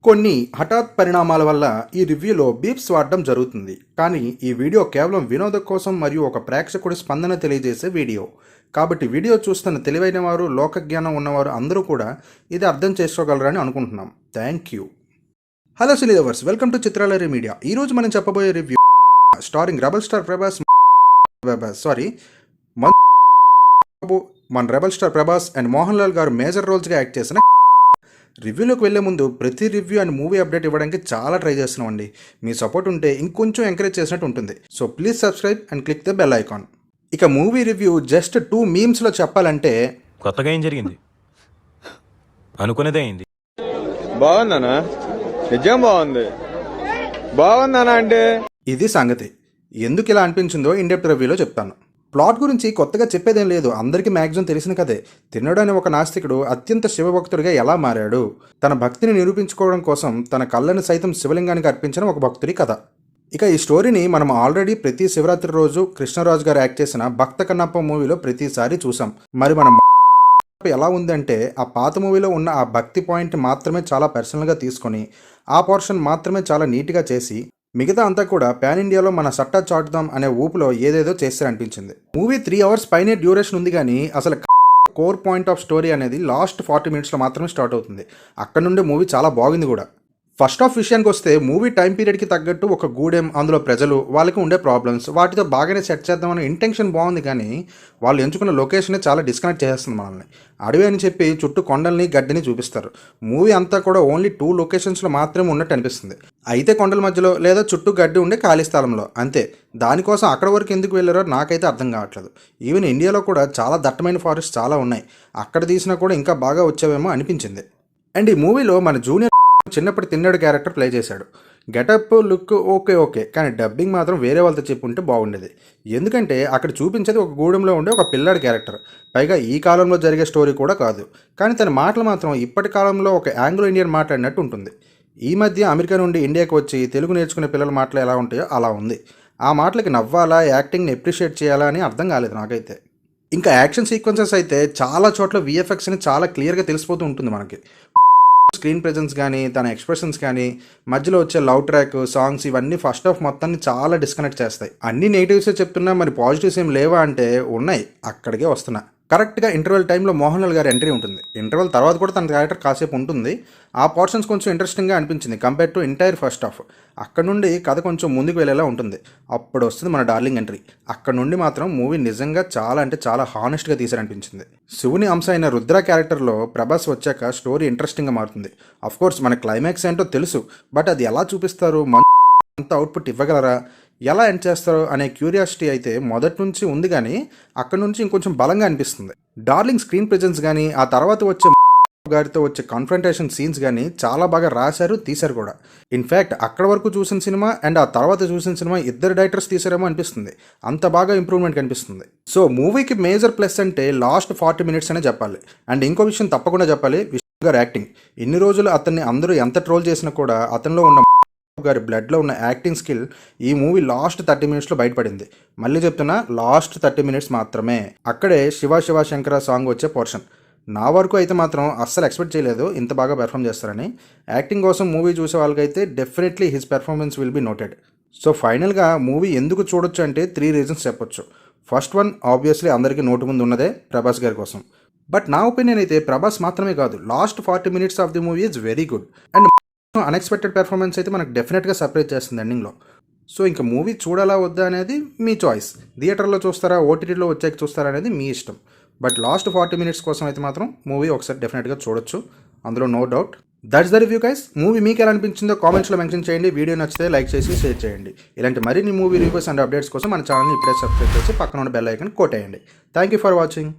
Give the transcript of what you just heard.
కొన్ని హఠాత్ పరిణామాల వల్ల ఈ రివ్యూలో బీప్స్ వాడడం జరుగుతుంది. కానీ ఈ వీడియో కేవలం వినోదం కోసం మరియు ఒక ప్రేక్షకుడి స్పందన తెలియజేసే వీడియో. కాబట్టి వీడియో చూస్తున్న తెలివైన వారు, లోకజ్ఞానం ఉన్నవారు అందరూ కూడా ఇది అర్థం చేసుకోగలరని అనుకుంటున్నాం. Thank you. Hello cine lovers, welcome to Chitralaya media. ఈరోజు మనం చెప్పబోయే review starring rebel star Prabhas and Mohan Lal గారు మేజర్ రోల్స్గా యాక్ట్ చేసిన రివ్యూలోకి వెళ్లే ముందు ప్రతి రివ్యూ అండ్ మూవీ అప్డేట్ ఇవ్వడానికి చాలా ట్రై చేస్తున్నామండి. మీ సపోర్ట్ ఉంటే ఇంకొంచెం ఎంకరేజ్ చేసినట్టు ఉంటుంది. So please subscribe and click the bell icon. ఇక మూవీ రివ్యూ జస్ట్ 2 మీమ్స్లో చెప్పాలంటే, కొత్తగా ఏం జరిగింది అనుకునేదే అయింది. బాగుందనా? నిజం బాగుంది. బాగుందనా అంటే ఇది సంగతి. ఎందుకు ఇలా అనిపించిందో ఇన్డెప్త్ రివ్యూలో చెప్తాను. ప్లాట్ గురించి కొత్తగా చెప్పేదేం లేదు, అందరికీ మ్యాక్సిమం తెలిసిన కథే. తిన్నడు అనే ఒక నాస్తికుడు అత్యంత శివభక్తుడిగా ఎలా మారాడు, తన భక్తిని నిరూపించుకోవడం కోసం తన కళ్ళను సైతం శివలింగానికి అర్పించిన ఒక భక్తుడి కథ. ఇక ఈ స్టోరీని మనం ఆల్రెడీ ప్రతి శివరాత్రి రోజు కృష్ణరాజు గారు యాక్ట్ చేసిన భక్త కన్నప్ప మూవీలో ప్రతిసారి చూసాం. మరి మనం ఎలా ఉందంటే, ఆ పాత మూవీలో ఉన్న ఆ భక్తి పాయింట్ మాత్రమే చాలా పర్సనల్గా తీసుకొని ఆ పోర్షన్ మాత్రమే చాలా నీట్గా చేసి మిగతా అంతా కూడా పాన్ ఇండియాలో మన సట్టా చాటుదాం అనే ఊపులో ఏదేదో చేస్తారనిపించింది. మూవీ 3 hours పైనే డ్యూరేషన్ ఉంది, కానీ అసలు కోర్ పాయింట్ ఆఫ్ స్టోరీ అనేది లాస్ట్ 40 minutesలో మాత్రమే స్టార్ట్ అవుతుంది. అక్కడ నుండి మూవీ చాలా బాగుంది కూడా. ఫస్ట్ ఆఫ్ విషయానికి వస్తే, మూవీ టైం పీరియడ్కి తగ్గట్టు ఒక గూడెం, అందులో ప్రజలు, వాళ్ళకి ఉండే ప్రాబ్లమ్స్, వాటితో బాగానే సెట్ చేద్దామనే ఇంటెన్షన్ బాగుంది. కానీ వాళ్ళు ఎంచుకున్న లొకేషనే చాలా డిస్కనెక్ట్ చేస్తుంది మనల్ని. అడవి అని చెప్పి చుట్టూ కొండల్ని గడ్డిని చూపిస్తారు. మూవీ అంతా కూడా ఓన్లీ 2 locations మాత్రమే ఉన్నట్టు అనిపిస్తుంది. అయితే కొండల మధ్యలో లేదా చుట్టూ గడ్డి ఉండే ఖాళీ స్థలంలో అంతే. దానికోసం అక్కడ వరకు ఎందుకు వెళ్ళారో నాకైతే అర్థం కావట్లేదు. ఈవెన్ ఇండియాలో కూడా చాలా దట్టమైన ఫారెస్ట్ చాలా ఉన్నాయి, అక్కడ తీసినా కూడా ఇంకా బాగా వచ్చేవేమో అనిపించింది. అండ్ ఈ మూవీలో మన జూనియర్ చిన్నప్పటి తిన్నడు క్యారెక్టర్ ప్లే చేశాడు. గెటప్, లుక్ ఓకే, కానీ డబ్బింగ్ మాత్రం వేరే వాళ్ళతో చెప్పుంటే బాగుండేది. ఎందుకంటే అక్కడ చూపించేది ఒక గూడెంలో ఉండే ఒక పిల్లాడి క్యారెక్టర్, పైగా ఈ కాలంలో జరిగే స్టోరీ కూడా కాదు. కానీ తన మాటలు మాత్రం ఇప్పటి కాలంలో ఒక ఆంగ్లో ఇండియన్ మాట్లాడినట్టు ఉంటుంది. ఈ మధ్య అమెరికా నుండి ఇండియాకి వచ్చి తెలుగు నేర్చుకునే పిల్లల మాటలు ఎలా ఉంటాయో అలా ఉంది. ఆ మాటలకి నవ్వాలా, యాక్టింగ్ని అప్రిషియేట్ చేయాలా అని అర్థం కాలేదు నాకైతే. ఇంకా యాక్షన్ సీక్వెన్సెస్ అయితే చాలా చోట్ల విఎఫ్ఎక్స్ని చాలా క్లియర్గా తెలిసిపోతూ ఉంటుంది మనకి. స్క్రీన్ ప్రెజెన్స్ కానీ, తన ఎక్స్ప్రెషన్స్ కానీ, మధ్యలో వచ్చే లవ్ ట్రాక్, సాంగ్స్, ఇవన్నీ ఫస్ట్ హాఫ్ మొత్తాన్ని చాలా డిస్కనెక్ట్ చేస్తాయి. అన్ని నెగిటివ్సే చెప్తున్నా, మరి పాజిటివ్స్ ఏం లేవా అంటే ఉన్నాయి, అక్కడికే వస్తున్నా. కరెక్ట్గా ఇంటర్వెల్ టైంలో మోహన్ లాల్ గారి ఎంట్రీ ఉంటుంది. ఇంటర్వెల్ తర్వాత కూడా తన క్యారెక్టర్ కాసేపు ఉంటుంది. ఆ పోర్షన్స్ కొంచెం ఇంట్రెస్టింగ్గా అనిపించింది compare to entire first half. అక్కడ నుండి కథ కొంచెం ముందుకు వెళ్ళేలా ఉంటుంది. అప్పుడు వస్తుంది మన డార్లింగ్ ఎంట్రీ. అక్కడ నుండి మాత్రం మూవీ నిజంగా చాలా అంటే చాలా హానెస్ట్గా తీసారనిపించింది. శివుని అంశ అయిన రుద్ర క్యారెక్టర్లో ప్రభాస్ వచ్చాక స్టోరీ ఇంట్రెస్టింగ్గా మారుతుంది. అఫ్కోర్స్ మన క్లైమాక్స్ ఏంటో తెలుసు, బట్ అది ఎలా చూపిస్తారు, అంత అవుట్పుట్ ఇవ్వగలరా, ఎలా ఎండ్ చేస్తారో అనే క్యూరియాసిటీ అయితే మొదటి నుంచి ఉంది, కానీ అక్కడ నుంచి ఇంకొంచెం బలంగా అనిపిస్తుంది. డార్లింగ్ స్క్రీన్ ప్రెజెన్స్ కానీ, ఆ తర్వాత వచ్చే గారితో వచ్చే కాన్ఫ్రంటేషన్ సీన్స్ కానీ చాలా బాగా రాశారు, తీశారు కూడా. ఇన్ఫ్యాక్ట్ అక్కడ వరకు చూసిన సినిమా అండ్ ఆ తర్వాత చూసిన సినిమా ఇద్దరు డైరెక్టర్స్ తీసారేమో అనిపిస్తుంది. అంత బాగా ఇంప్రూవ్మెంట్ కనిపిస్తుంది. సో మూవీకి మేజర్ ప్లస్ అంటే లాస్ట్ 40 minutes అనే చెప్పాలి. అండ్ ఇంకో విషయం తప్పకుండా చెప్పాలి, విష్ణు గారి యాక్టింగ్. ఇన్ని రోజులు అతన్ని అందరూ ఎంత ట్రోల్ చేసినా కూడా అతనిలో ఉన్న గారి బ్లడ్లో ఉన్న యాక్టింగ్ స్కిల్ ఈ మూవీ లాస్ట్ 30 minutesలో బయటపడింది. మళ్ళీ చెప్తున్నా, లాస్ట్ 30 minutes మాత్రమే. అక్కడే శివ శివ శంకర సాంగ్ వచ్చే పోర్షన్. నా వరకు అయితే మాత్రం అస్సలు ఎక్స్పెక్ట్ చేయలేదు ఇంత బాగా పెర్ఫామ్ చేస్తారని. యాక్టింగ్ కోసం మూవీ చూసే వాళ్ళకైతే definitely his performance will be noted. So ఫైనల్గా మూవీ ఎందుకు చూడొచ్చు అంటే 3 reasons చెప్పొచ్చు. ఫస్ట్ వన్, ఆబ్వియస్లీ అందరికీ నోటు ముందు ఉన్నదే ప్రభాస్ గారి కోసం. బట్ నా ఒపీనియన్ అయితే ప్రభాస్ మాత్రమే కాదు, last 40 minutes of the movie is very good. And unexpected performance అయితే మనకు డెఫినెట్గా సర్ప్రైజ్ చేస్తుంది ఎండింగ్లో. సో ఇంకా మూవీ చూడాలా వద్దా అనేది మీ చాయిస్. థియేటర్లో చూస్తారా, ఓటీటీలో వచ్చాక చూస్తారా అనేది మీ ఇష్టం. బట్ లాస్ట్ 40 minutes కోసం అయితే మాత్రం మూవీ ఒకసారి డెఫినెట్గా చూడొచ్చు, అందులో no doubt. That's the review guys. Movie మీకు ఎలా అనిపించిందో కామెంట్స్లో మెన్షన్ చేయండి. వీడియో నచ్చితే లైక్ చేసి షేర్ చేయండి. ఇలాంటి మరిన్ని మూవీ రివ్యూస్ అండ్ అప్డేట్స్ కోసం మన ఛానల్ని ఇప్పుడే సబ్స్క్రైబ్ చేసి పక్కన ఉన్న బెల్ ఐకాన్ కొట్టేయండి. Thank you for watching.